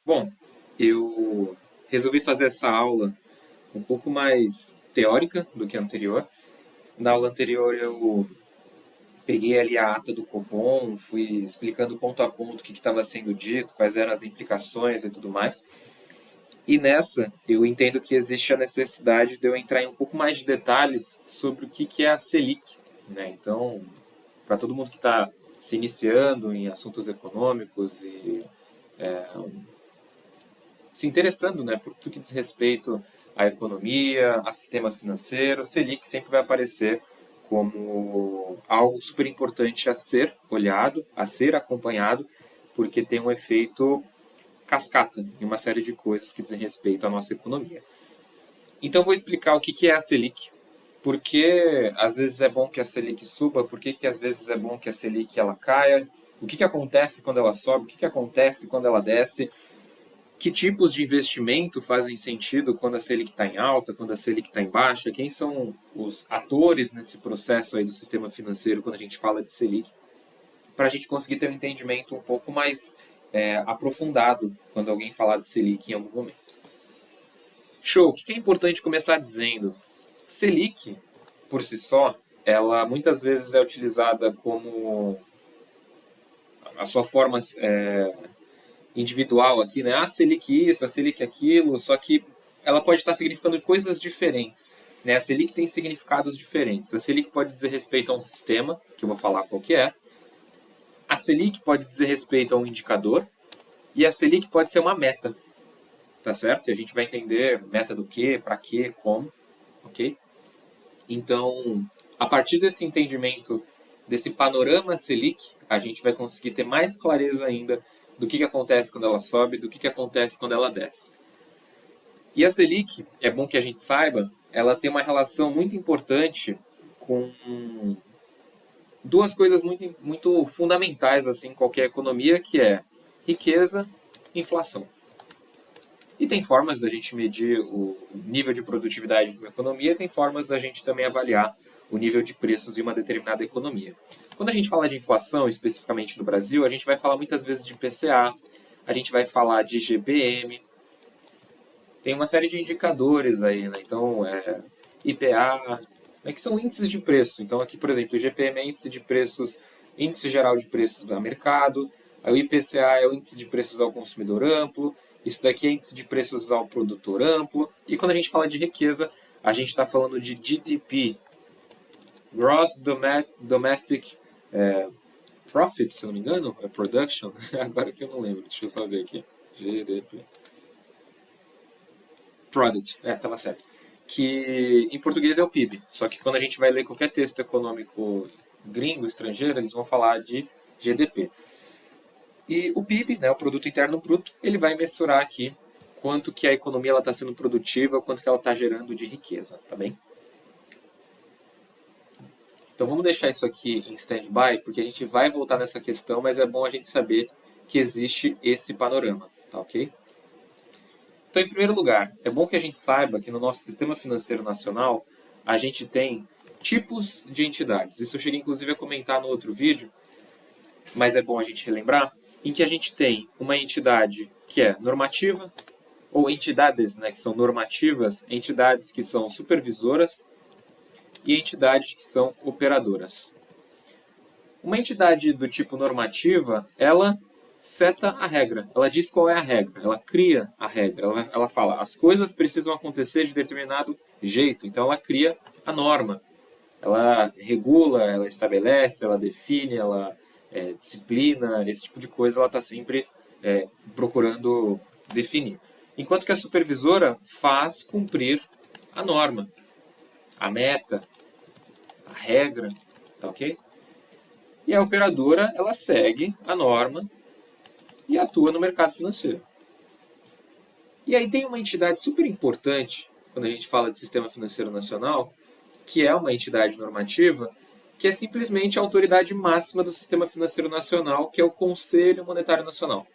Bom, eu resolvi fazer essa aula um pouco mais teórica do que a anterior. Na aula anterior eu peguei ali a ata do Copom, fui explicando ponto a ponto o que estava sendo dito, quais eram as implicações e tudo mais. E nessa, eu entendo que existe a necessidade de eu entrar em um pouco mais de detalhes sobre o que é a Selic, né? Então, para todo mundo que está se iniciando em assuntos econômicos e se interessando, né, por tudo que diz respeito à economia, a sistema financeiro, o Selic sempre vai aparecer como algo super importante a ser olhado, a ser acompanhado, porque tem um efeito cascata em uma série de coisas que dizem respeito à nossa economia. Então vou explicar o que é a Selic, por que às vezes é bom que a Selic suba, por que às vezes é bom que a Selic ela caia, o que acontece quando ela sobe, o que acontece quando ela desce, que tipos de investimento fazem sentido quando a Selic está em alta, quando a Selic está em baixa, quem são os atores nesse processo aí do sistema financeiro quando a gente fala de Selic, para a gente conseguir ter um entendimento um pouco mais aprofundado quando alguém falar de Selic em algum momento. Show! O que é importante começar dizendo? Selic, por si só, ela muitas vezes é utilizada como a sua forma individual aqui, né? A Selic isso, a Selic aquilo, só que ela pode estar significando coisas diferentes. Né? A Selic tem significados diferentes. A Selic pode dizer respeito a um sistema, que eu vou falar qual que é. A Selic pode dizer respeito a um indicador. E a Selic pode ser uma meta. Tá certo? E a gente vai entender meta do quê, para quê, como. Ok? Então, a partir desse entendimento, desse panorama Selic, a gente vai conseguir ter mais clareza ainda do que acontece quando ela sobe, do que acontece quando ela desce. E a Selic, é bom que a gente saiba, ela tem uma relação muito importante com duas coisas muito fundamentais assim, em qualquer economia, que é riqueza e inflação. E tem formas da gente medir o nível de produtividade de uma economia, tem formas da gente também avaliar o nível de preços de uma determinada economia. Quando a gente fala de inflação, especificamente no Brasil, a gente vai falar muitas vezes de IPCA, a gente vai falar de IGPM, tem uma série de indicadores aí, né? Então, IPA, né, que são índices de preço. Então, aqui, por exemplo, o IGPM é índice de preços, índice geral de preços a mercado, aí o IPCA é o índice de preços ao consumidor amplo, isso daqui é índice de preços ao produtor amplo, e quando a gente fala de riqueza, a gente está falando de GDP, Gross Domestic Profit, se eu não me engano, é Production, agora que eu não lembro, deixa eu só ver aqui, GDP. Product, estava certo. Que em português é o PIB. Só que quando a gente vai ler qualquer texto econômico gringo, estrangeiro, eles vão falar de GDP. E o PIB, né, o Produto Interno Bruto, ele vai mensurar aqui quanto que a economia está sendo produtiva, quanto que ela está gerando de riqueza, tá bem? Então vamos deixar isso aqui em stand-by, porque a gente vai voltar nessa questão, mas é bom a gente saber que existe esse panorama, tá ok? Então, em primeiro lugar, é bom que a gente saiba que no nosso sistema financeiro nacional a gente tem tipos de entidades. Isso eu cheguei inclusive a comentar no outro vídeo, mas é bom a gente relembrar, em que a gente tem uma entidade que é normativa, ou entidades, né, que são normativas, entidades que são supervisoras e entidades que são operadoras. Uma entidade do tipo normativa, ela seta a regra, ela diz qual é a regra, ela cria a regra, ela fala, as coisas precisam acontecer de determinado jeito, então ela cria a norma, ela regula, ela estabelece, ela define, ela disciplina, esse tipo de coisa ela está sempre procurando definir. Enquanto que a supervisora faz cumprir a norma, a meta, a regra, tá ok? E a operadora, ela segue a norma e atua no mercado financeiro. E aí tem uma entidade super importante, quando a gente fala de sistema financeiro nacional, que é uma entidade normativa, que é simplesmente a autoridade máxima do sistema financeiro nacional, que é o Conselho Monetário Nacional.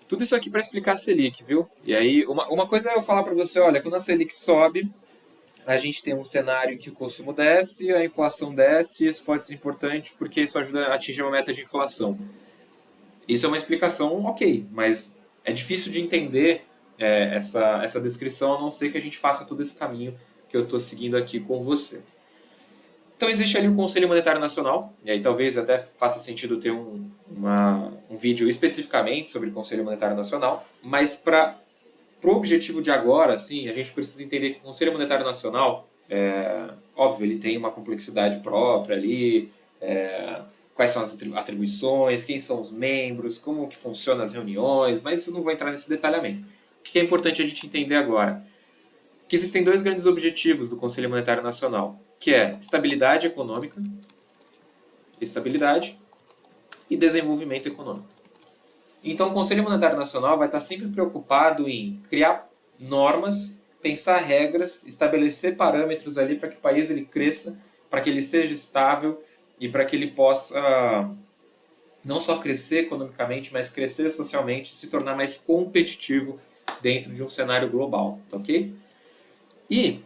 Tudo isso aqui para explicar a Selic, viu? E aí, uma coisa é eu falar para você, olha, quando a Selic sobe, a gente tem um cenário em que o consumo desce, a inflação desce, e isso pode ser importante porque isso ajuda a atingir uma meta de inflação. Isso é uma explicação ok, mas é difícil de entender essa descrição, a não ser que a gente faça todo esse caminho que eu estou seguindo aqui com você. Então existe ali o Conselho Monetário Nacional, e aí talvez até faça sentido ter um vídeo especificamente sobre o Conselho Monetário Nacional, mas para o objetivo de agora, sim, a gente precisa entender que o Conselho Monetário Nacional, óbvio, ele tem uma complexidade própria ali, quais são as atribuições, quem são os membros, como que funcionam as reuniões, mas eu não vou entrar nesse detalhamento. O que é importante a gente entender agora? Que existem dois grandes objetivos do Conselho Monetário Nacional, que é estabilidade econômica, estabilidade e desenvolvimento econômico. Então, o Conselho Monetário Nacional vai estar sempre preocupado em criar normas, pensar regras, estabelecer parâmetros ali para que o país ele cresça, para que ele seja estável e para que ele possa não só crescer economicamente, mas crescer socialmente, se tornar mais competitivo dentro de um cenário global, tá ok? E,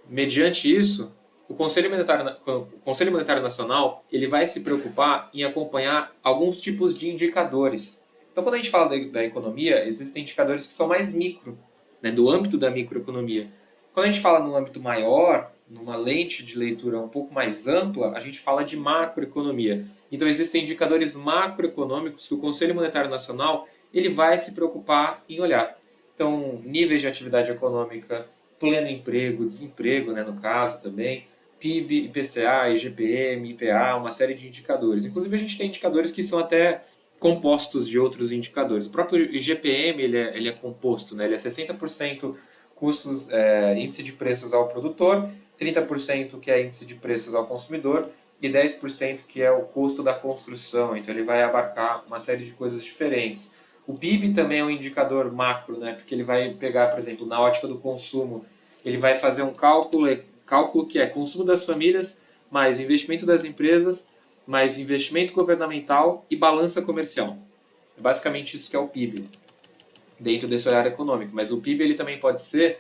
mediante isso, o Conselho Monetário Nacional ele vai se preocupar em acompanhar alguns tipos de indicadores. Então, quando a gente fala da economia, existem indicadores que são mais micro, né, do âmbito da microeconomia. Quando a gente fala no âmbito maior, numa lente de leitura um pouco mais ampla, a gente fala de macroeconomia. Então, existem indicadores macroeconômicos que o Conselho Monetário Nacional ele vai se preocupar em olhar. Então, níveis de atividade econômica, pleno emprego, desemprego, né, no caso também, PIB, IPCA, IGPM, IPA, uma série de indicadores. Inclusive, a gente tem indicadores que são até compostos de outros indicadores. O próprio IGPM ele é composto, né? Ele é 60% custos, índice de preços ao produtor, 30% que é índice de preços ao consumidor e 10% que é o custo da construção. Então ele vai abarcar uma série de coisas diferentes. O PIB também é um indicador macro, né? Porque ele vai pegar, por exemplo, na ótica do consumo, ele vai fazer um cálculo que é consumo das famílias mais investimento das empresas mais investimento governamental e balança comercial. É basicamente isso que é o PIB, dentro desse olhar econômico. Mas o PIB ele também pode ser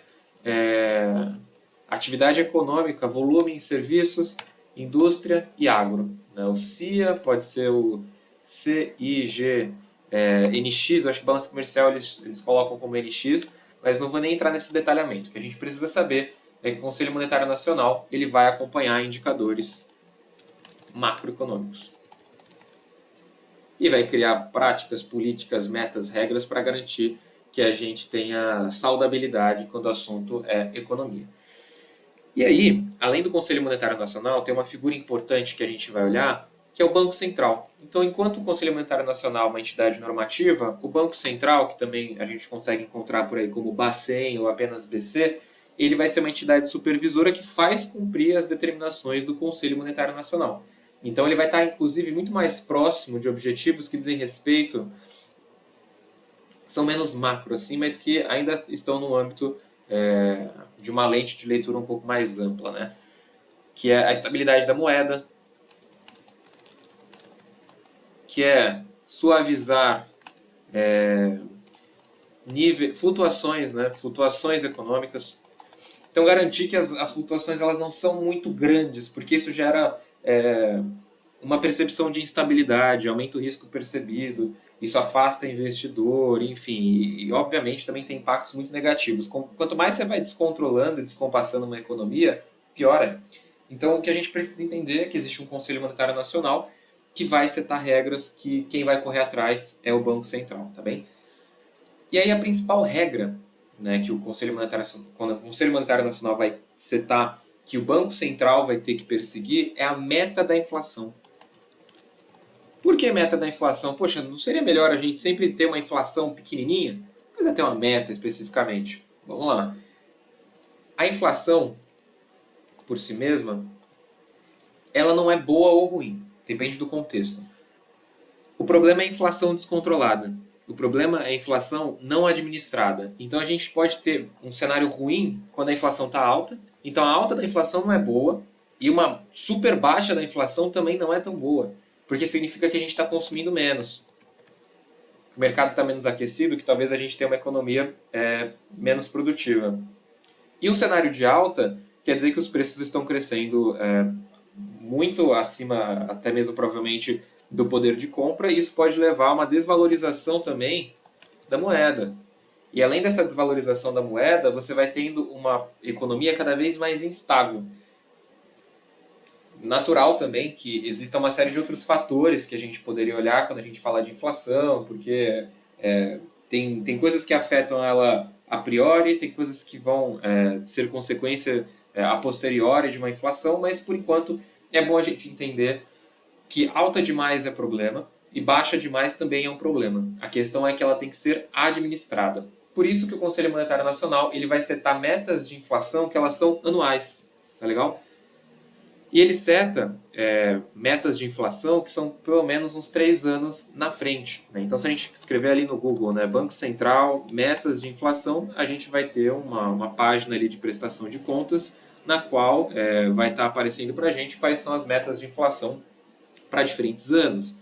atividade econômica, volume em serviços, indústria e agro. Né? O CIA pode ser o CIG, NX, eu acho que balança comercial eles colocam como NX, mas não vou nem entrar nesse detalhamento. O que a gente precisa saber é que o Conselho Monetário Nacional ele vai acompanhar indicadores macroeconômicos. E vai criar práticas, políticas, metas, regras para garantir que a gente tenha saudabilidade quando o assunto é economia. E aí, além do Conselho Monetário Nacional, tem uma figura importante que a gente vai olhar, que é o Banco Central. Então, enquanto o Conselho Monetário Nacional é uma entidade normativa, o Banco Central, que também a gente consegue encontrar por aí como Bacen ou apenas BC, ele vai ser uma entidade supervisora que faz cumprir as determinações do Conselho Monetário Nacional. Então ele vai estar, inclusive, muito mais próximo de objetivos que dizem respeito, são menos macro, assim, mas que ainda estão no âmbito de uma lente de leitura um pouco mais ampla, né? Que é a estabilidade da moeda, que é suavizar flutuações, né? Flutuações econômicas. Então garantir que as flutuações elas não são muito grandes, porque isso gera uma percepção de instabilidade, aumenta o risco percebido, isso afasta investidor, enfim, e obviamente também tem impactos muito negativos. Quanto mais você vai descontrolando e descompassando uma economia, pior é. Então o que a gente precisa entender é que existe um Conselho Monetário Nacional que vai setar regras que quem vai correr atrás é o Banco Central, tá bem? E aí a principal regra, né, que quando o Conselho Monetário Nacional vai setar que o Banco Central vai ter que perseguir é a meta da inflação. Por que meta da inflação? Poxa, não seria melhor a gente sempre ter uma inflação pequenininha? Mas é ter uma meta especificamente. Vamos lá. A inflação, por si mesma, ela não é boa ou ruim. Depende do contexto. O problema é a inflação descontrolada. O problema é a inflação não administrada. Então a gente pode ter um cenário ruim quando a inflação está alta. Então a alta da inflação não é boa e uma super baixa da inflação também não é tão boa, porque significa que a gente está consumindo menos. O mercado está menos aquecido, que talvez a gente tenha uma economia menos produtiva. E um cenário de alta quer dizer que os preços estão crescendo muito acima, até mesmo provavelmente do poder de compra, e isso pode levar a uma desvalorização também da moeda. E além dessa desvalorização da moeda, você vai tendo uma economia cada vez mais instável. Natural também que exista uma série de outros fatores que a gente poderia olhar quando a gente fala de inflação, porque tem coisas que afetam ela a priori, tem coisas que vão ser consequência a posteriori de uma inflação, mas por enquanto é bom a gente entender que alta demais é problema e baixa demais também é um problema. A questão é que ela tem que ser administrada. Por isso que o Conselho Monetário Nacional ele vai setar metas de inflação que elas são anuais. Tá legal? E ele seta metas de inflação que são pelo menos uns 3 anos na frente. Né? Então, se a gente escrever ali no Google, né, Banco Central, metas de inflação, a gente vai ter uma página ali de prestação de contas na qual vai estar aparecendo para a gente quais são as metas de inflação para diferentes anos.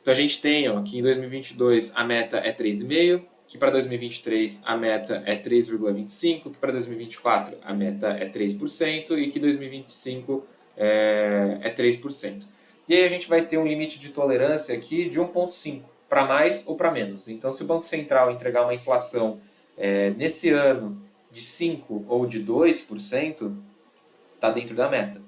Então, a gente tem ó, que em 2022 a meta é 3,5%, que para 2023 a meta é 3,25%, que para 2024 a meta é 3% e que 2025 é 3%. E aí a gente vai ter um limite de tolerância aqui de 1,5 para mais ou para menos. Então, se o Banco Central entregar uma inflação nesse ano de 5% ou de 2%, está dentro da meta.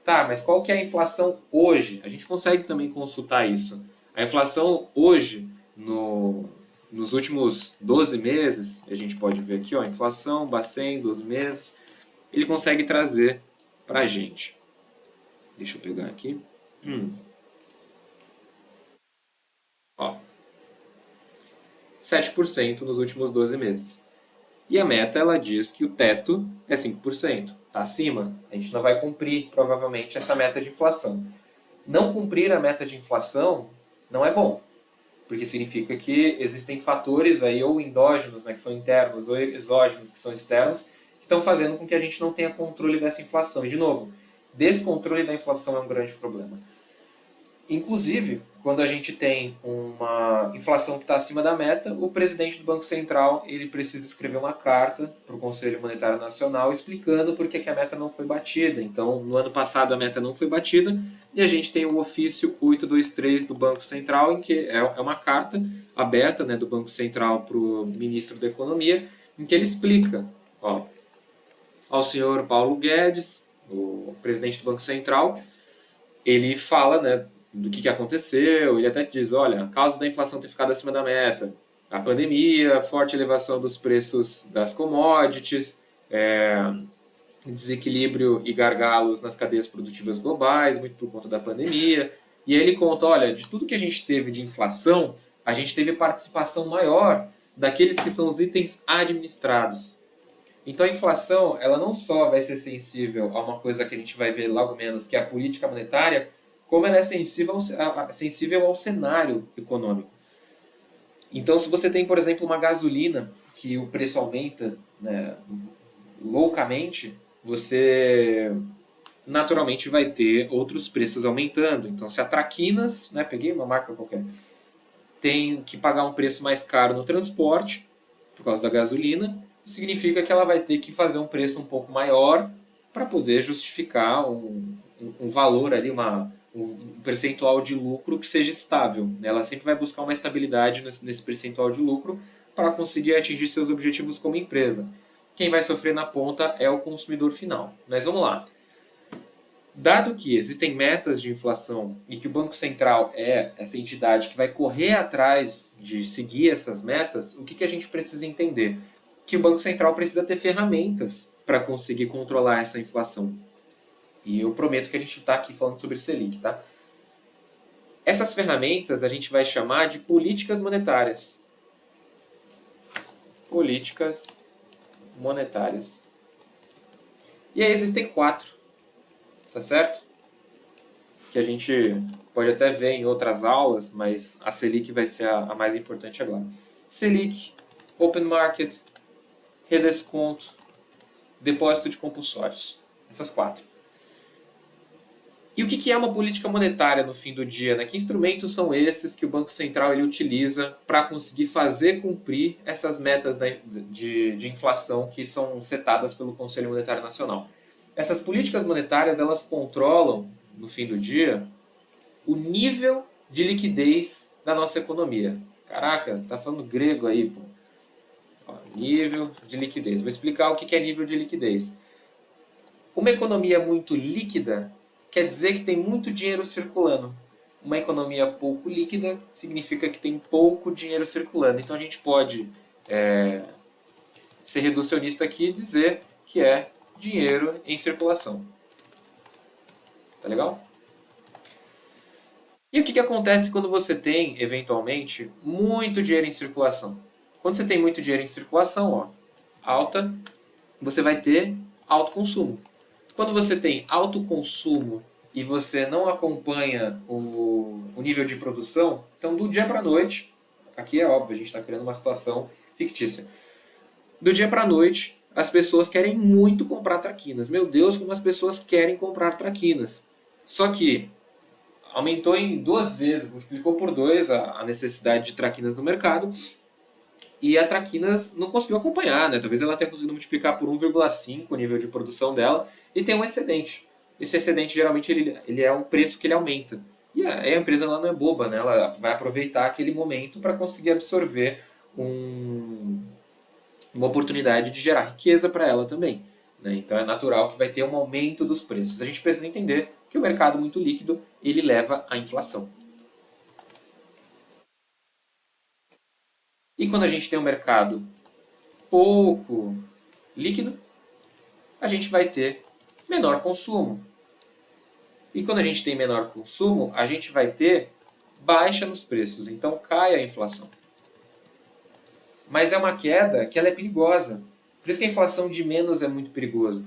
Tá, mas qual que é a inflação hoje? A gente consegue também consultar isso. A inflação hoje, nos últimos 12 meses, a gente pode ver aqui, ó, inflação, Bacen, 12 meses, ele consegue trazer para a gente. Deixa eu pegar aqui. Ó, 7% nos últimos 12 meses. E a meta, ela diz que o teto é 5%. Está acima, a gente não vai cumprir, provavelmente, essa meta de inflação. Não cumprir a meta de inflação não é bom, porque significa que existem fatores aí ou endógenos, né, que são internos, ou exógenos, que são externos, que estão fazendo com que a gente não tenha controle dessa inflação. E, de novo, descontrole da inflação é um grande problema. Inclusive, quando a gente tem uma inflação que está acima da meta, o presidente do Banco Central ele precisa escrever uma carta para o Conselho Monetário Nacional explicando por que a meta não foi batida. Então, no ano passado a meta não foi batida e a gente tem o ofício 823 do Banco Central, em que é uma carta aberta, né, do Banco Central para o ministro da Economia, em que ele explica ao senhor Paulo Guedes, o presidente do Banco Central, ele fala, né, do que aconteceu, ele até diz, olha, a causa da inflação ter ficado acima da meta, a pandemia, a forte elevação dos preços das commodities, desequilíbrio e gargalos nas cadeias produtivas globais, muito por conta da pandemia. E aí ele conta, olha, de tudo que a gente teve de inflação, a gente teve participação maior daqueles que são os itens administrados. Então a inflação, ela não só vai ser sensível a uma coisa que a gente vai ver logo menos, que é a política monetária, como ela é sensível ao cenário econômico. Então, se você tem, por exemplo, uma gasolina que o preço aumenta, né, loucamente, você naturalmente vai ter outros preços aumentando. Então, se a Traquinas, né, peguei uma marca qualquer, tem que pagar um preço mais caro no transporte, por causa da gasolina, significa que ela vai ter que fazer um preço um pouco maior para poder justificar um valor ali, um percentual de lucro que seja estável. Ela sempre vai buscar uma estabilidade nesse percentual de lucro para conseguir atingir seus objetivos como empresa. Quem vai sofrer na ponta é o consumidor final. Mas vamos lá. Dado que existem metas de inflação e que o Banco Central é essa entidade que vai correr atrás de seguir essas metas, o que a gente precisa entender? Que o Banco Central precisa ter ferramentas para conseguir controlar essa inflação. E eu prometo que a gente está aqui falando sobre Selic, tá? Essas ferramentas a gente vai chamar de políticas monetárias. Políticas monetárias. E aí existem 4, tá certo? Que a gente pode até ver em outras aulas, mas a Selic vai ser a mais importante agora. Selic, Open Market, redesconto, depósito de compulsórios. Essas 4. E o que é uma política monetária no fim do dia? Né? Que instrumentos são esses que o Banco Central ele utiliza para conseguir fazer cumprir essas metas de inflação que são setadas pelo Conselho Monetário Nacional? Essas políticas monetárias elas controlam, no fim do dia, o nível de liquidez da nossa economia. Caraca, tá falando grego aí, pô. Ó, nível de liquidez. Vou explicar o que é nível de liquidez. Uma economia muito líquida quer dizer que tem muito dinheiro circulando. Uma economia pouco líquida significa que tem pouco dinheiro circulando. Então a gente pode ser reducionista aqui e dizer que é dinheiro em circulação. Tá legal? E o que acontece quando você tem, eventualmente, muito dinheiro em circulação? Quando você tem muito dinheiro em circulação, ó, alta, você vai ter alto consumo. Quando você tem alto consumo e você não acompanha o nível de produção, então do dia para a noite, aqui é óbvio, a gente está criando uma situação fictícia. Do dia para a noite, as pessoas querem muito comprar traquinas. Meu Deus, como as pessoas querem comprar traquinas. Só que aumentou em 2 vezes, multiplicou por 2 a necessidade de traquinas no mercado e a traquinas não conseguiu acompanhar, né? Talvez ela tenha conseguido multiplicar por 1,5 o nível de produção dela e tem um excedente. Esse excedente geralmente ele é um preço que ele aumenta. E a empresa ela não é boba, né? Ela vai aproveitar aquele momento para conseguir absorver uma oportunidade de gerar riqueza para ela também. Né? Então é natural que vai ter um aumento dos preços. A gente precisa entender que o mercado muito líquido ele leva à inflação. E quando a gente tem um mercado pouco líquido, a gente vai ter menor consumo. E quando a gente tem menor consumo, a gente vai ter baixa nos preços, então cai a inflação. Mas é uma queda que ela é perigosa. Por isso que a inflação de menos é muito perigosa.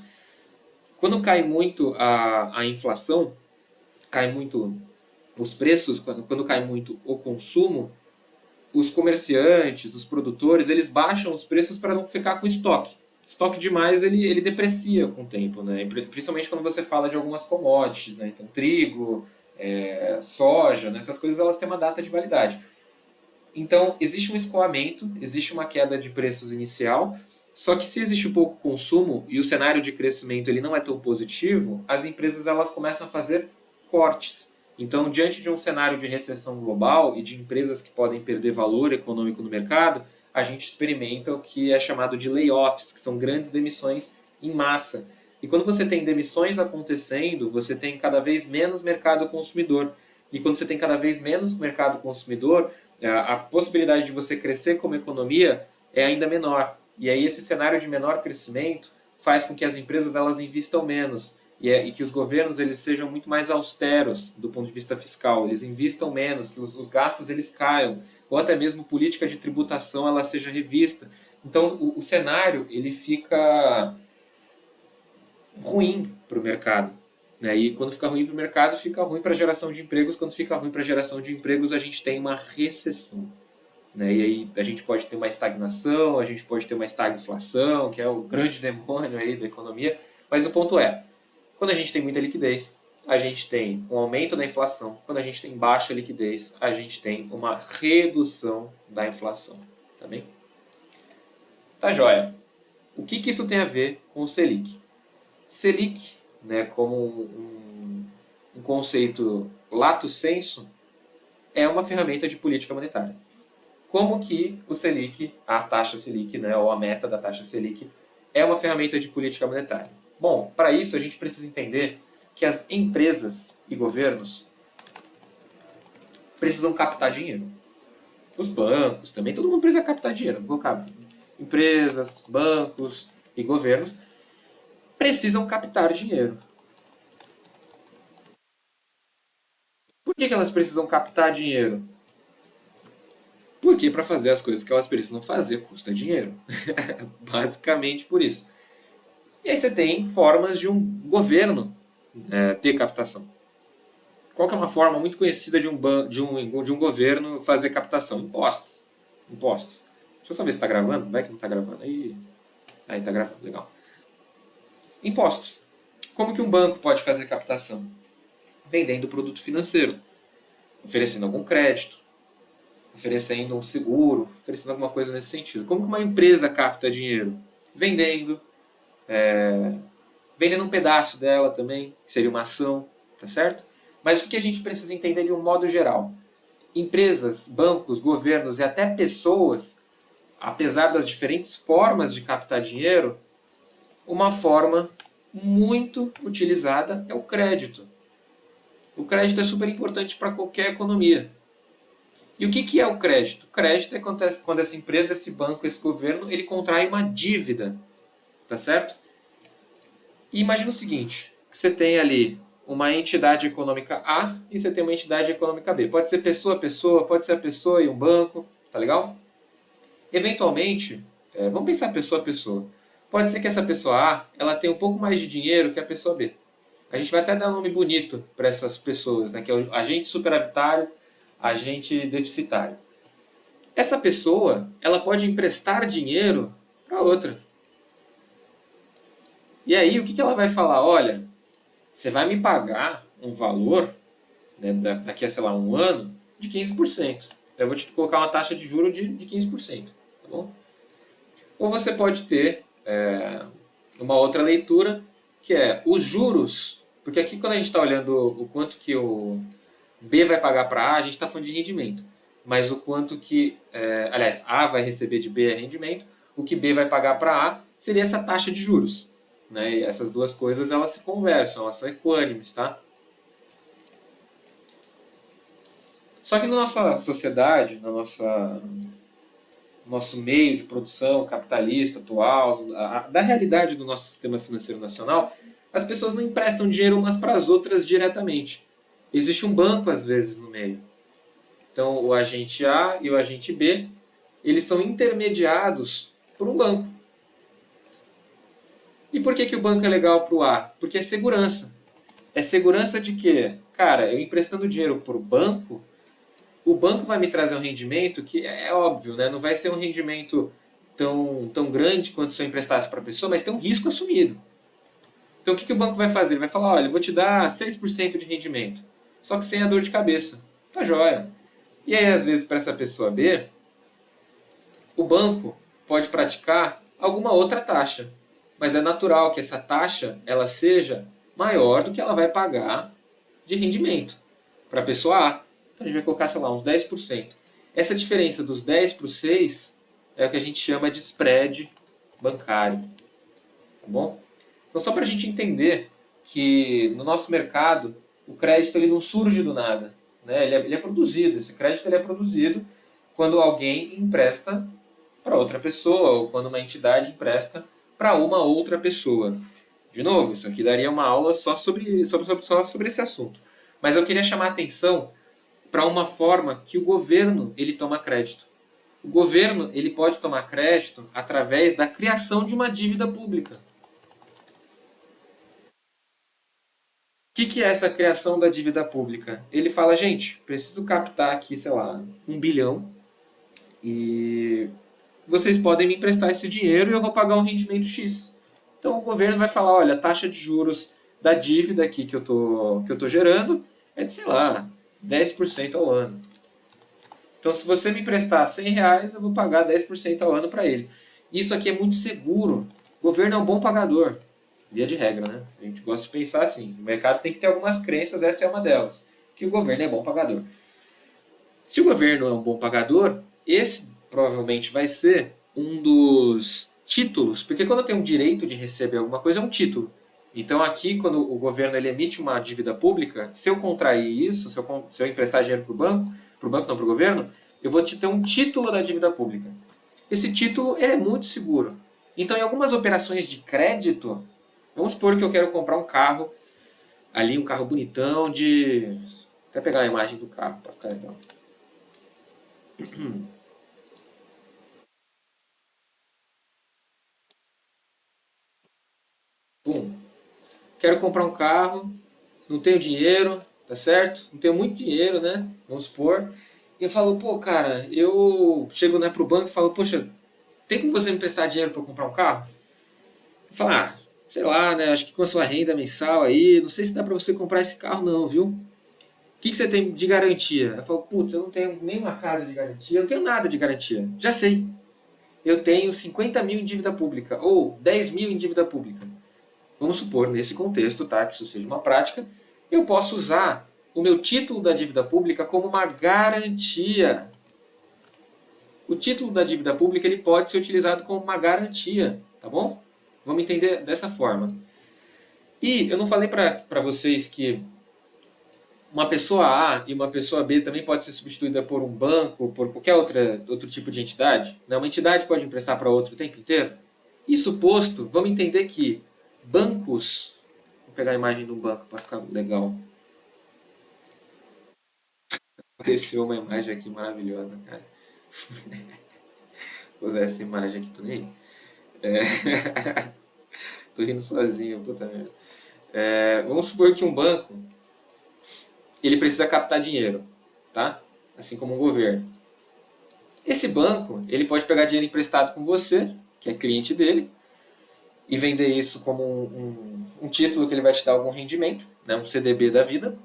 Quando cai muito a inflação, cai muito os preços, quando cai muito o consumo, os comerciantes, os produtores, eles baixam os preços para não ficar com estoque. Estoque demais ele deprecia com o tempo, né? Principalmente quando você fala de algumas commodities, né? Então trigo, soja, né? Essas coisas elas têm uma data de validade. Então existe um escoamento, existe uma queda de preços inicial, só que se existe pouco consumo e o cenário de crescimento ele não é tão positivo, as empresas elas começam a fazer cortes. Então, diante de um cenário de recessão global e de empresas que podem perder valor econômico no mercado, a gente experimenta o que é chamado de layoffs, que são grandes demissões em massa. E quando você tem demissões acontecendo, você tem cada vez menos mercado consumidor. E quando você tem cada vez menos mercado consumidor, a possibilidade de você crescer como economia é ainda menor. E aí esse cenário de menor crescimento faz com que as empresas elas investam menos e que os governos eles sejam muito mais austeros do ponto de vista fiscal, eles investam menos, que os gastos eles caiam, ou até mesmo política de tributação ela seja revista. Então o cenário ele fica ruim para o mercado. Né? E quando fica ruim para o mercado, fica ruim para a geração de empregos. Quando fica ruim para a geração de empregos, a gente tem uma recessão. Né? E aí a gente pode ter uma estagnação, a gente pode ter uma estagflação, que é o grande demônio aí da economia. Mas o ponto é, quando a gente tem muita liquidez, a gente tem um aumento da inflação. Quando a gente tem baixa liquidez, a gente tem uma redução da inflação. Tá bem? Tá joia. O que isso tem a ver com o Selic? Selic, né, como um conceito lato sensu, é uma ferramenta de política monetária. Como que o Selic, a taxa Selic, né, ou a meta da taxa Selic, é uma ferramenta de política monetária? Bom, para isso a gente precisa entender que as empresas e governos precisam captar dinheiro. Os bancos também, todo mundo precisa captar dinheiro. Vou colocar empresas, bancos e governos precisam captar dinheiro. Por que elas precisam captar dinheiro? Porque para fazer as coisas que elas precisam fazer custa dinheiro. Basicamente por isso. E aí você tem formas de um governo ter captação. Qual que é uma forma muito conhecida de um governo fazer captação? Impostos. Impostos. Deixa eu saber se está gravando. Vai que não está gravando. Aí está gravando. Legal. Impostos. Como que um banco pode fazer captação? Vendendo produto financeiro. Oferecendo algum crédito. Oferecendo um seguro. Oferecendo alguma coisa nesse sentido. Como que uma empresa capta dinheiro? Vendendo. Vendendo um pedaço dela também, que seria uma ação, tá certo? Mas o que a gente precisa entender de um modo geral? empresas, bancos, governos e até pessoas, apesar das diferentes formas de captar dinheiro, uma forma muito utilizada é o crédito. O crédito é super importante para qualquer economia. E o que é o crédito? O crédito é quando essa empresa, esse banco, esse governo, ele contrai uma dívida, tá certo? E imagina o seguinte, que você tem ali uma entidade econômica A e você tem uma entidade econômica B. Pode ser pessoa a pessoa, pode ser a pessoa e um banco, tá legal? Eventualmente, vamos pensar pessoa a pessoa. Pode ser que essa pessoa A ela tenha um pouco mais de dinheiro que a pessoa B. A gente vai até dar um nome bonito para essas pessoas, né, que é o agente superavitário, agente deficitário. Essa pessoa ela pode emprestar dinheiro para outra. E aí o que ela vai falar? Olha, você vai me pagar um valor, né, daqui a, sei lá, um ano, de 15%. Eu vou te colocar uma taxa de juros de 15%. Tá bom? Ou você pode ter uma outra leitura, que é os juros, porque aqui quando a gente está olhando o quanto que o B vai pagar para A, a gente está falando de rendimento. Mas o quanto que, aliás, A vai receber de B é rendimento, o que B vai pagar para A seria essa taxa de juros. Né? E essas duas coisas elas se conversam, elas são equânimes, tá? Só que na nossa sociedade, no nosso meio de produção capitalista atual, da realidade do nosso sistema financeiro nacional, as pessoas não emprestam dinheiro umas para as outras diretamente. Existe um banco, às vezes, no meio. Então, o agente A e o agente B, eles são intermediados por um banco. E por que o banco é legal para o A? Porque é segurança. É segurança de que, cara, eu emprestando dinheiro para o banco vai me trazer um rendimento que é óbvio, né? Não vai ser um rendimento tão grande quanto se eu emprestasse para a pessoa, mas tem um risco assumido. Então o que o banco vai fazer? Ele vai falar, olha, eu vou te dar 6% de rendimento, só que sem a dor de cabeça. Tá joia. E aí, às vezes, para essa pessoa B, o banco pode praticar alguma outra taxa. Mas é natural que essa taxa ela seja maior do que ela vai pagar de rendimento para a pessoa A. Então a gente vai colocar, sei lá, uns 10%. Essa diferença dos 10 para o 6 é o que a gente chama de spread bancário. Tá bom? Então só para a gente entender que no nosso mercado o crédito ele não surge do nada. Né? Ele é produzido. Esse crédito ele é produzido quando alguém empresta para outra pessoa ou quando uma entidade empresta para uma outra pessoa. De novo, isso aqui daria uma aula só sobre esse assunto. Mas eu queria chamar a atenção para uma forma que o governo ele toma crédito. O governo ele pode tomar crédito através da criação de uma dívida pública. O que é essa criação da dívida pública? Ele fala, gente, preciso captar aqui, sei lá, 1 bilhão e vocês podem me emprestar esse dinheiro e eu vou pagar um rendimento X. Então o governo vai falar, olha, a taxa de juros da dívida aqui que eu tô gerando é de, sei lá, 10% ao ano. Então se você me emprestar R$ 100, eu vou pagar 10% ao ano para ele. Isso aqui é muito seguro. O governo é um bom pagador. Via de regra, né? A gente gosta de pensar assim. O mercado tem que ter algumas crenças, essa é uma delas. Que o governo é bom pagador. Se o governo é um bom pagador, esse provavelmente vai ser um dos títulos, porque quando eu tenho um direito de receber alguma coisa, é um título. Então aqui, quando o governo ele emite uma dívida pública, se eu contrair isso, se eu emprestar dinheiro para o banco não, para o governo, eu vou ter um título da dívida pública. Esse título ele é muito seguro. Então em algumas operações de crédito, vamos supor que eu quero comprar um carro, ali um carro bonitão de... Vou pegar a imagem do carro para ficar legal. Pum. Quero comprar um carro, não tenho dinheiro, tá certo? Não tenho muito dinheiro, né? Vamos supor. E eu falo, pô, cara, eu chego, né, pro banco e falo, poxa, tem como você me emprestar dinheiro para comprar um carro? Eu falo, sei lá, né? Acho que com a sua renda mensal aí, não sei se dá para você comprar esse carro não, viu? O que você tem de garantia? Eu falo, putz, eu não tenho nenhuma casa de garantia, eu não tenho nada de garantia. Já sei. Eu tenho 50 mil em dívida pública, ou 10 mil em dívida pública. Vamos supor, nesse contexto, tá, que isso seja uma prática, eu posso usar o meu título da dívida pública como uma garantia. O título da dívida pública ele pode ser utilizado como uma garantia, tá bom? Vamos entender dessa forma. E eu não falei para vocês que uma pessoa A e uma pessoa B também pode ser substituída por um banco, por qualquer outro tipo de entidade? Né? Uma entidade pode emprestar para outra o tempo inteiro? Isso posto, vamos entender que bancos... Vou pegar a imagem de um banco para ficar legal. Apareceu uma imagem aqui maravilhosa, cara. Vou usar essa imagem aqui também. É... Tô rindo sozinho, puta merda. Vamos supor que um banco ele precisa captar dinheiro, tá? Assim como um governo. Esse banco ele pode pegar dinheiro emprestado com você, que é cliente dele, e vender isso como um título que ele vai te dar algum rendimento, né? Um CDB da vida.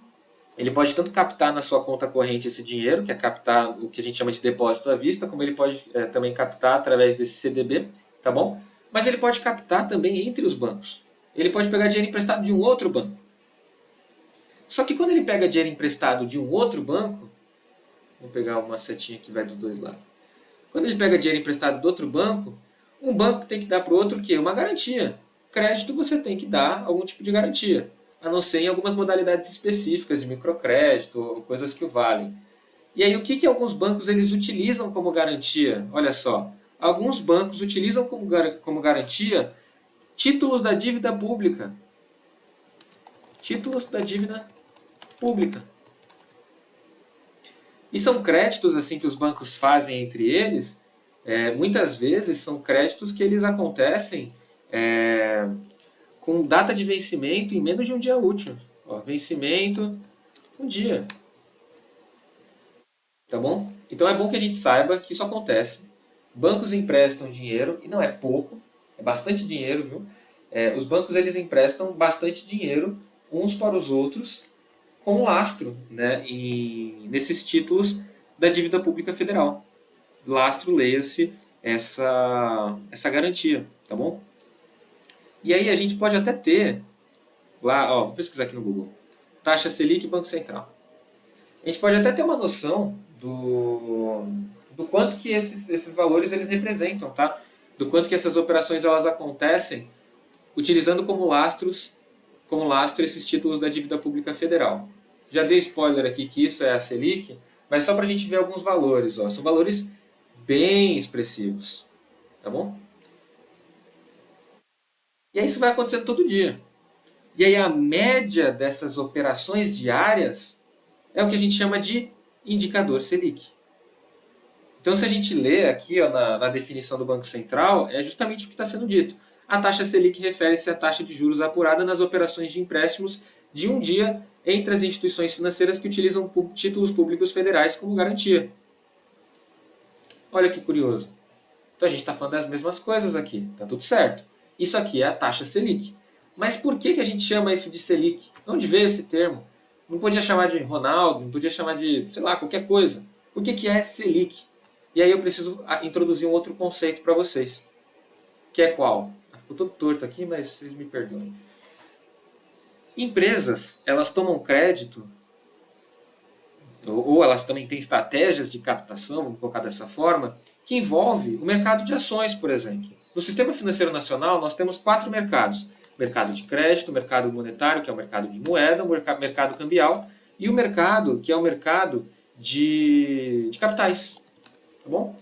Ele pode tanto captar na sua conta corrente esse dinheiro, que é captar o que a gente chama de depósito à vista, como ele pode também captar através desse CDB, tá bom? Mas ele pode captar também entre os bancos. Ele pode pegar dinheiro emprestado de um outro banco. Só que quando ele pega dinheiro emprestado de um outro banco, vou pegar uma setinha que vai dos dois lados. Quando ele pega dinheiro emprestado do outro banco, um banco tem que dar para o outro o quê? Uma garantia. Crédito você tem que dar algum tipo de garantia, a não ser em algumas modalidades específicas de microcrédito ou coisas que o valem. E aí o que alguns bancos eles utilizam como garantia? Olha só, alguns bancos utilizam como garantia títulos da dívida pública. Títulos da dívida pública. E são créditos assim que os bancos fazem entre eles. Muitas vezes são créditos que eles acontecem com data de vencimento em menos de um dia útil. Ó, vencimento, um dia. Tá bom? Então é bom que a gente saiba que isso acontece. Bancos emprestam dinheiro, e não é pouco, é bastante dinheiro, viu? Os bancos eles emprestam bastante dinheiro uns para os outros com lastro, né, nesses títulos da dívida pública federal. Lastro, leia-se essa garantia, tá bom? E aí a gente pode até ter lá, ó, vou pesquisar aqui no Google, taxa Selic Banco Central. A gente pode até ter uma noção do quanto que esses valores eles representam, tá? Do quanto que essas operações elas acontecem utilizando como lastro esses títulos da dívida pública federal. Já dei spoiler aqui que isso é a Selic, mas só para a gente ver alguns valores. Ó. São valores bem expressivos. Tá bom? E aí isso vai acontecendo todo dia. E aí a média dessas operações diárias é o que a gente chama de indicador Selic. Então se a gente lê aqui ó, na definição do Banco Central, é justamente o que está sendo dito. A taxa Selic refere-se à taxa de juros apurada nas operações de empréstimos de um dia entre as instituições financeiras que utilizam títulos públicos federais como garantia. Olha que curioso. Então a gente está falando das mesmas coisas aqui, tá tudo certo. Isso aqui é a taxa Selic. Mas por que a gente chama isso de Selic? Onde veio esse termo? Não podia chamar de Ronaldo, não podia chamar de, sei lá, qualquer coisa. Por que é Selic? E aí eu preciso introduzir um outro conceito para vocês. Que é qual? Ficou todo torto aqui, mas vocês me perdoem. Empresas, elas tomam crédito, ou elas também têm estratégias de captação, vamos colocar dessa forma, que envolve o mercado de ações, por exemplo. No sistema financeiro nacional, nós temos 4 mercados. O mercado de crédito, o mercado monetário, que é o mercado de moeda, o mercado cambial, e o mercado, que é o mercado de capitais. Tá bom?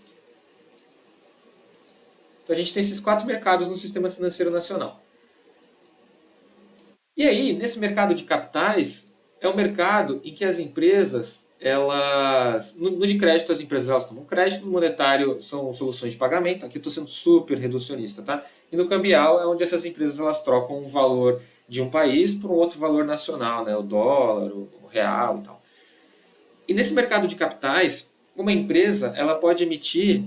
Então a gente tem esses 4 mercados no sistema financeiro nacional. E aí, nesse mercado de capitais, é um mercado em que as empresas, elas... No de crédito, as empresas elas tomam crédito, no monetário são soluções de pagamento, aqui eu estou sendo super reducionista, tá? E no cambial é onde essas empresas elas trocam um valor de um país por um outro valor nacional, né? O dólar, o real e tal. E nesse mercado de capitais, uma empresa ela pode emitir,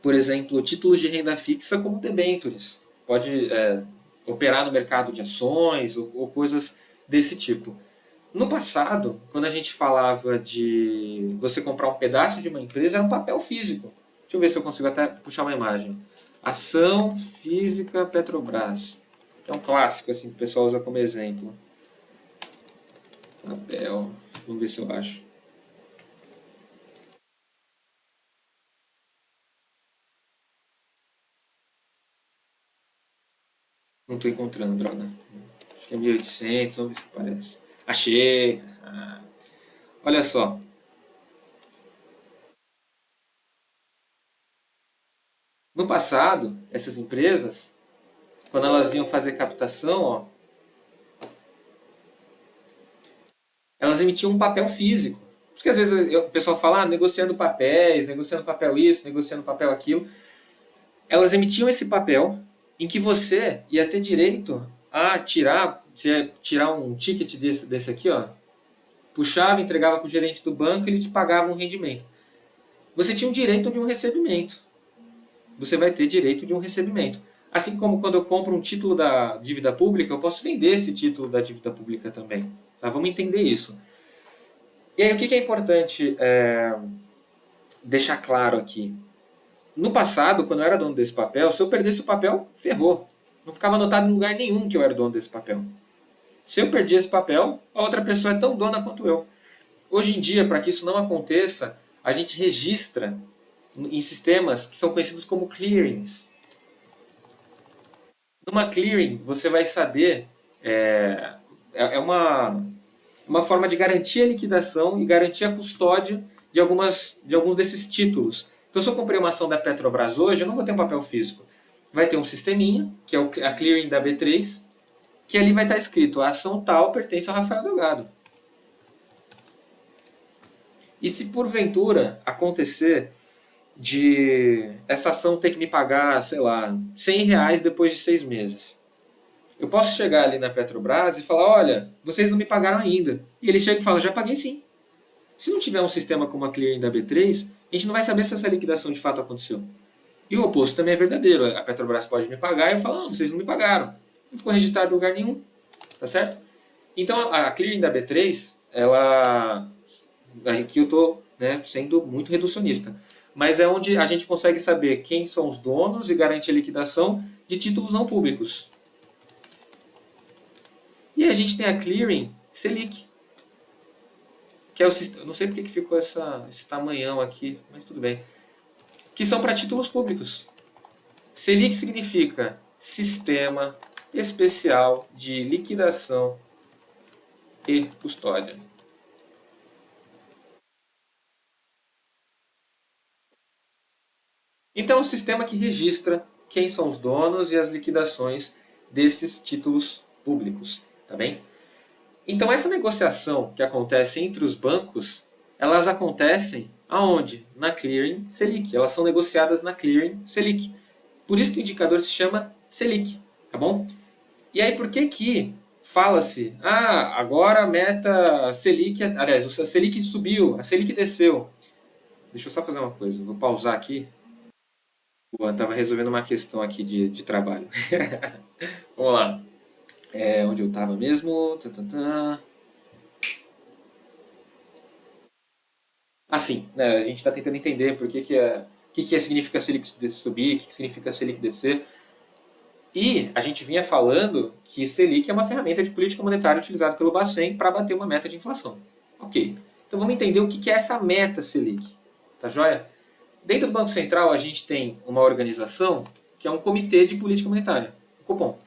por exemplo, títulos de renda fixa como debêntures. Pode operar no mercado de ações ou coisas desse tipo. No passado, quando a gente falava de você comprar um pedaço de uma empresa, era um papel físico. Deixa eu ver se eu consigo até puxar uma imagem. Ação física Petrobras. Que é um clássico assim, que o pessoal usa como exemplo. Papel. Vamos ver se eu acho. Não estou encontrando, droga. Acho que é 1800, vamos ver se aparece. Achei! Ah, olha só. No passado, essas empresas, quando elas iam fazer captação, ó, elas emitiam um papel físico. Porque às vezes o pessoal fala, negociando papéis, negociando papel isso, negociando papel aquilo. Elas emitiam esse papel em que você ia ter direito a tirar um ticket desse aqui, ó, puxava, entregava para o gerente do banco e ele te pagava um rendimento. Você tinha o direito de um recebimento. Você vai ter direito de um recebimento. Assim como quando eu compro um título da dívida pública, eu posso vender esse título da dívida pública também. Tá? Vamos entender isso. E aí, o que é importante deixar claro aqui? No passado, quando eu era dono desse papel, se eu perdesse o papel, ferrou. Não ficava anotado em lugar nenhum que eu era dono desse papel. Se eu perdi esse papel, a outra pessoa é tão dona quanto eu. Hoje em dia, para que isso não aconteça, a gente registra em sistemas que são conhecidos como clearings. Numa clearing, você vai saber, é uma forma de garantir a liquidação e garantir a custódia de alguns desses títulos. Então, se eu comprei uma ação da Petrobras hoje, eu não vou ter um papel físico. Vai ter um sisteminha, que é a clearing da B3, que ali vai estar escrito a ação tal pertence ao Rafael Delgado. E se porventura acontecer de essa ação ter que me pagar, sei lá, R$ 100 depois de 6 meses, eu posso chegar ali na Petrobras e falar, olha, vocês não me pagaram ainda. E ele chega e fala, já paguei sim. Se não tiver um sistema como a clearing da B3, a gente não vai saber se essa liquidação de fato aconteceu. E o oposto também é verdadeiro. A Petrobras pode me pagar e eu falo, não, vocês não me pagaram. Não ficou registrado em lugar nenhum. Tá certo? Então a clearing da B3, ela... Aqui eu estou sendo muito reducionista. Mas é onde a gente consegue saber quem são os donos e garantir a liquidação de títulos não públicos. E a gente tem a clearing Selic, que é o sistema, não sei porque que ficou esse tamanhão aqui, mas tudo bem, que são para títulos públicos. Selic significa Sistema Especial de Liquidação e Custódia. Então é um sistema que registra quem são os donos e as liquidações desses títulos públicos, tá bem? Então essa negociação que acontece entre os bancos, elas acontecem aonde? Na clearing Selic. Elas são negociadas na clearing Selic. Por isso que o indicador se chama Selic, tá bom? E aí por que que fala-se, agora a meta Selic, aliás, a Selic subiu, a Selic desceu. Deixa eu só fazer uma coisa, vou pausar aqui. Eu estava resolvendo uma questão aqui de trabalho. Vamos lá. Onde eu estava mesmo? Assim, né, a gente está tentando entender por que significa Selic subir, o que significa Selic descer. E a gente vinha falando que Selic é uma ferramenta de política monetária utilizada pelo Bacen para bater uma meta de inflação. Ok. Então vamos entender o que é essa meta Selic. Tá joia? Dentro do Banco Central a gente tem uma organização que é um comitê de política monetária, o Copom.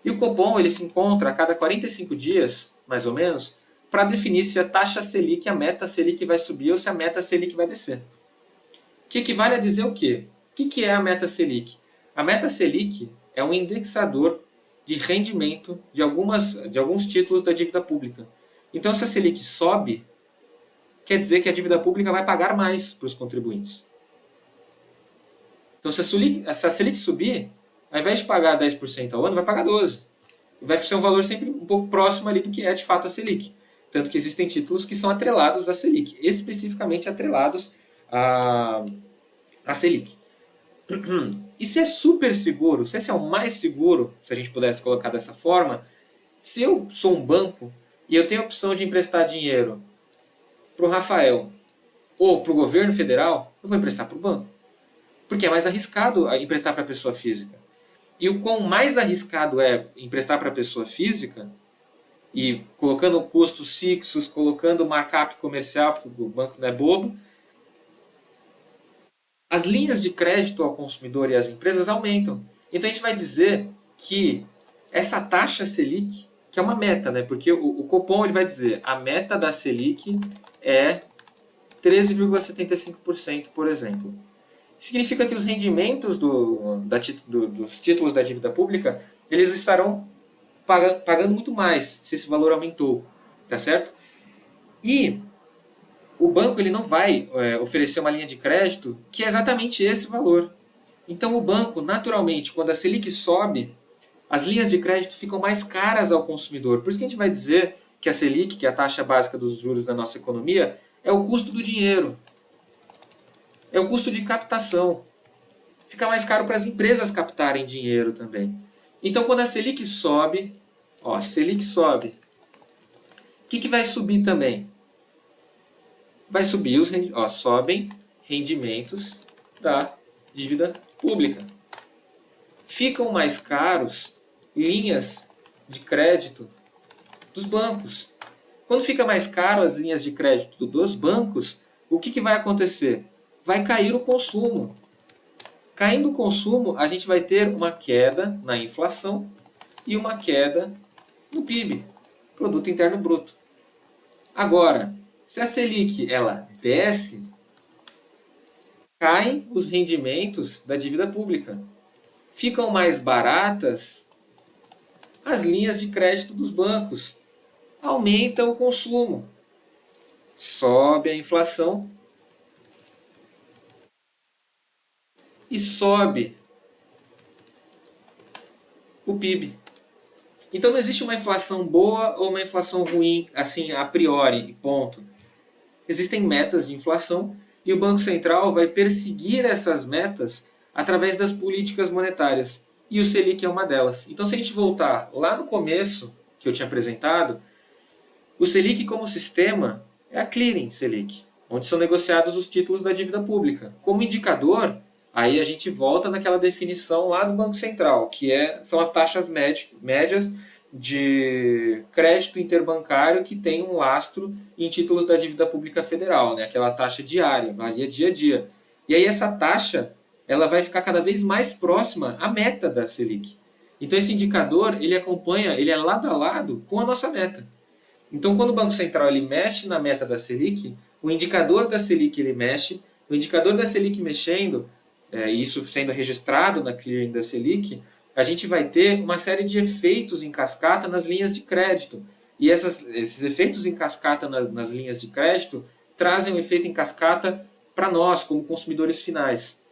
E o Copom ele se encontra a cada 45 dias, mais ou menos, para definir se a taxa Selic, a meta Selic vai subir ou se a meta Selic vai descer. Que equivale a dizer o quê? O que é a meta Selic? A meta Selic é um indexador de rendimento de alguns títulos da dívida pública. Então, se a Selic sobe, quer dizer que a dívida pública vai pagar mais para os contribuintes. Então, se a Selic subir, ao invés de pagar 10% ao ano, vai pagar 12%. Vai ser um valor sempre um pouco próximo ali do que é de fato a Selic. Tanto que existem títulos que são atrelados à Selic, especificamente atrelados à Selic. E se é super seguro, se esse é o mais seguro, se a gente pudesse colocar dessa forma, se eu sou um banco e eu tenho a opção de emprestar dinheiro para o Rafael ou para o governo federal, eu vou emprestar para o banco. Porque é mais arriscado emprestar para a pessoa física. E o quão mais arriscado é emprestar para a pessoa física, e colocando custos fixos, colocando markup comercial, porque o banco não é bobo, as linhas de crédito ao consumidor e às empresas aumentam. Então a gente vai dizer que essa taxa Selic, que é uma meta, né? Porque o Copom ele vai dizer a meta da Selic é 13,75%, por exemplo. Significa que os rendimentos dos títulos da dívida pública eles estarão pagando muito mais se esse valor aumentou, tá certo? E o banco ele não vai oferecer uma linha de crédito que é exatamente esse valor. Então o banco, naturalmente, quando a Selic sobe, as linhas de crédito ficam mais caras ao consumidor. Por isso que a gente vai dizer que a Selic, que é a taxa básica dos juros da nossa economia, é o custo do dinheiro. É o custo de captação. Fica mais caro para as empresas captarem dinheiro também. Então quando a Selic sobe, Selic sobe, o que vai subir também? Vai subir sobem rendimentos da dívida pública. Ficam mais caros linhas de crédito dos bancos. Quando fica mais caro as linhas de crédito dos bancos, o que vai acontecer? Vai cair o consumo. Caindo o consumo, a gente vai ter uma queda na inflação e uma queda no PIB, Produto Interno Bruto. Agora, se a Selic ela desce, caem os rendimentos da dívida pública. Ficam mais baratas as linhas de crédito dos bancos. Aumenta o consumo. Sobe a inflação e sobe o PIB. Então não existe uma inflação boa ou uma inflação ruim, assim, a priori, ponto. Existem metas de inflação e o Banco Central vai perseguir essas metas através das políticas monetárias. E o Selic é uma delas. Então se a gente voltar lá no começo, que eu tinha apresentado, o Selic como sistema é a Clearing Selic, onde são negociados os títulos da dívida pública. Como indicador, aí a gente volta naquela definição lá do Banco Central, que são as taxas médias de crédito interbancário que tem um lastro em títulos da dívida pública federal, né? Aquela taxa diária, varia dia a dia. E aí essa taxa ela vai ficar cada vez mais próxima à meta da Selic. Então esse indicador ele acompanha, ele é lado a lado com a nossa meta. Então quando o Banco Central ele mexe na meta da Selic, o indicador da Selic ele mexe, o indicador da Selic mexendo, isso sendo registrado na clearing da Selic, a gente vai ter uma série de efeitos em cascata nas linhas de crédito. E esses efeitos em cascata nas linhas de crédito trazem um efeito em cascata para nós, como consumidores finais.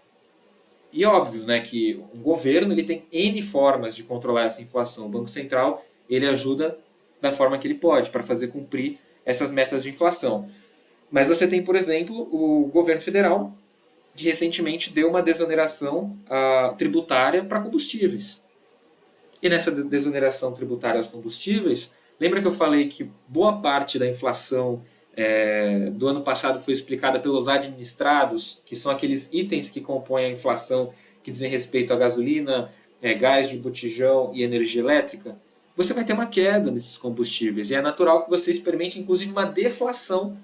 E óbvio, né, que o governo ele tem N formas de controlar essa inflação. O Banco Central ele ajuda da forma que ele pode para fazer cumprir essas metas de inflação. Mas você tem, por exemplo, o governo federal, que recentemente deu uma desoneração tributária para combustíveis. E nessa desoneração tributária aos combustíveis, lembra que eu falei que boa parte da inflação do ano passado foi explicada pelos administrados, que são aqueles itens que compõem a inflação que dizem respeito à gasolina, gás de botijão e energia elétrica? Você vai ter uma queda nesses combustíveis. E é natural que você experimente, inclusive, uma deflação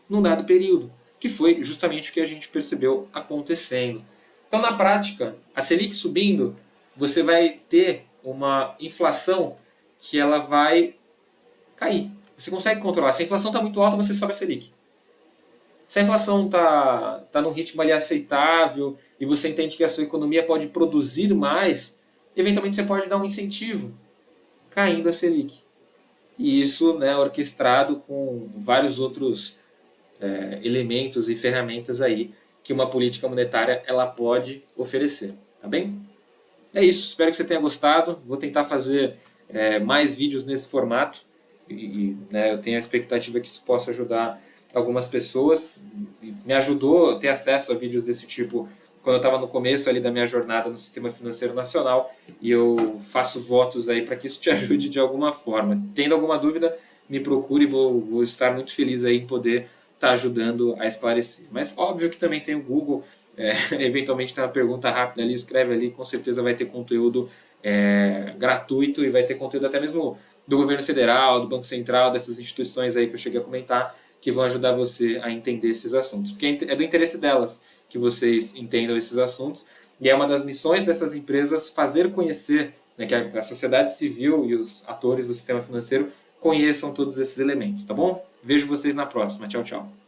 num dado período, que foi justamente o que a gente percebeu acontecendo. Então, na prática, a Selic subindo, você vai ter uma inflação que ela vai cair. Você consegue controlar. Se a inflação está muito alta, você sobe a Selic. Se a inflação está num ritmo ali aceitável e você entende que a sua economia pode produzir mais, eventualmente você pode dar um incentivo caindo a Selic. E isso, né, orquestrado com vários outros elementos e ferramentas aí que uma política monetária ela pode oferecer, tá bem? É isso, espero que você tenha gostado. Vou tentar fazer mais vídeos nesse formato né, eu tenho a expectativa que isso possa ajudar algumas pessoas. Me ajudou a ter acesso a vídeos desse tipo quando eu estava no começo ali da minha jornada no sistema financeiro nacional, e eu faço votos aí para que isso te ajude de alguma forma. Tendo alguma dúvida, me procure, vou estar muito feliz aí em poder estar ajudando a esclarecer. Mas óbvio que também tem o Google, eventualmente tem uma pergunta rápida ali, escreve ali, com certeza vai ter conteúdo gratuito e vai ter conteúdo até mesmo do governo federal, do Banco Central, dessas instituições aí que eu cheguei a comentar, que vão ajudar você a entender esses assuntos. Porque é do interesse delas que vocês entendam esses assuntos, e é uma das missões dessas empresas fazer conhecer, né, que a sociedade civil e os atores do sistema financeiro conheçam todos esses elementos, tá bom? Vejo vocês na próxima. Tchau, tchau.